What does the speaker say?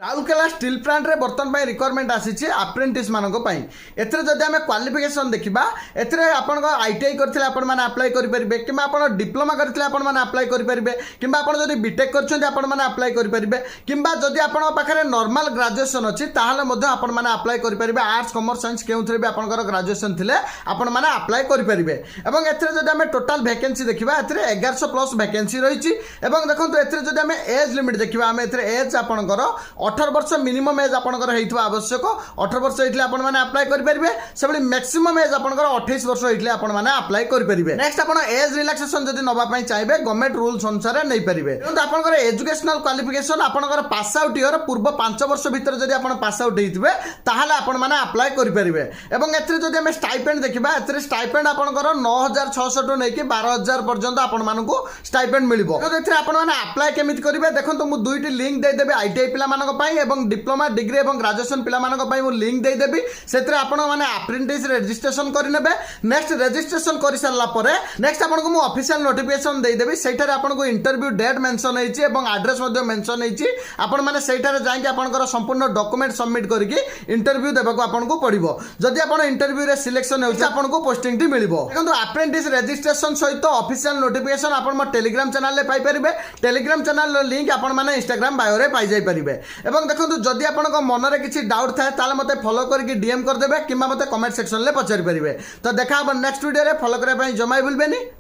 Rourkela steel plant रे बर्तमान requirement आसी अप्रेंटिस मानक एथरे जदि आम क्वालिफिकेशन देखा एथरे आपण आईटीआई करथिले आपण माने अप्लाई करि परिबे किबा आपण डिप्लोमा करथिले आपण माने अप्लाई करि परिबे किबा आपण जदि बीटेक करछन्ते आपण माने अप्लाई करि परिबे किबा जदि आपण पाखरे नॉर्मल ग्रेजुएशन अछि ताहाले मध्ये आपण माने अप्लाई करि परिबे आर्ट्स कॉमर्स साइंस केउथरे बे आपनकर ग्रेजुएशन थिले आपण माने अप्लाई करि परिबे एवं एथरे जदि आम टोटल वैकेंसी देखिबा एथरे 1100 प्लस वैकेंसी रहिछि एवं देखंतु एथरे जदि आम एज लिमिट देखिबा आम एथरे एज आपनकर 18 वर्ष मिनिमम एज आपनकर हेइथबा आवश्यक 18 वर्ष हेइतले आपण माने अप्लाई करि परिबे सेबली मैक्सिमम एज आपनकर 28 वर्ष हेइतले आपण माने अप्लाई करि परिबे नेक्स्ट आपण एज रिलैक्सेशन जदि नबा पई चाहिबे गवर्नमेंट रूल्स अनुसार नै परिबे तो आपनकर एजुकेशनल क्वालिफिकेशन आपनकर पास आउट ईयर पूर्व 5 वर्ष भीतर जदि आपण पास आउट हेइथिबे ताहाले आपण माने अप्लाई करि परिबे एवं एथरे जदि हम स्टाइपेंड देखिबा एथरे स्टाइपेंड आपनकर 9600 टु नै कि 12000 पर्यंत आपण मानकु स्टाइपेंड मिलिबो तो एथरे आपण माने अप्लाई केमिति करिवे देखंतु मु दुईटी लिंक दे देबे आईटीआई पिला मानक पई एवं डिप्लोमा डिग्री एवं ग्रेजुएशन पिला मानक पई मु लिंक दे देबी सेतरे आपण माने अप्रेंटिस रजिस्ट्रेशन करि नेबे नेक्स्ट रजिस्ट्रेशन करि सारला परे नेक्स्ट आपण को मु ऑफिशियल नोटिफिकेशन दे देबी सेठारे आपण को इंटरव्यू डेट मेंशन हेछि एवं एड्रेस मध्ये मेंशन हेछि आपण माने सेठारे जाय कि आपनकर संपूर्ण डॉक्यूमेंट सबमिट करिकि इंटरव्यू देबाको आपण को पड़िबो जदि आपण इंटरव्यू रे सिलेक्शन हेछि आपण को पोस्टिंग टी मिलिबो देखंतु अप्रेंटिस रजिस्ट्रेशन सहित ऑफिशियल नोटिफिकेशन आपण मो टेलीग्राम चैनल ले पाई परिबे टेलीग्राम चैनल रो लिंक आपण माने इंस्टाग्राम बायो रे पाई जाय परिबे एवं देखंतु जदि आपन मन में किसी डाउट थाए ताले मते फॉलो करके डीएम कर देबे किंबा मते कमेंट सेक्शन ले पचारि परिबे तो देखा अब नेक्स्ट वीडियो रे फॉलो करे पई जमाई भूलबेनी।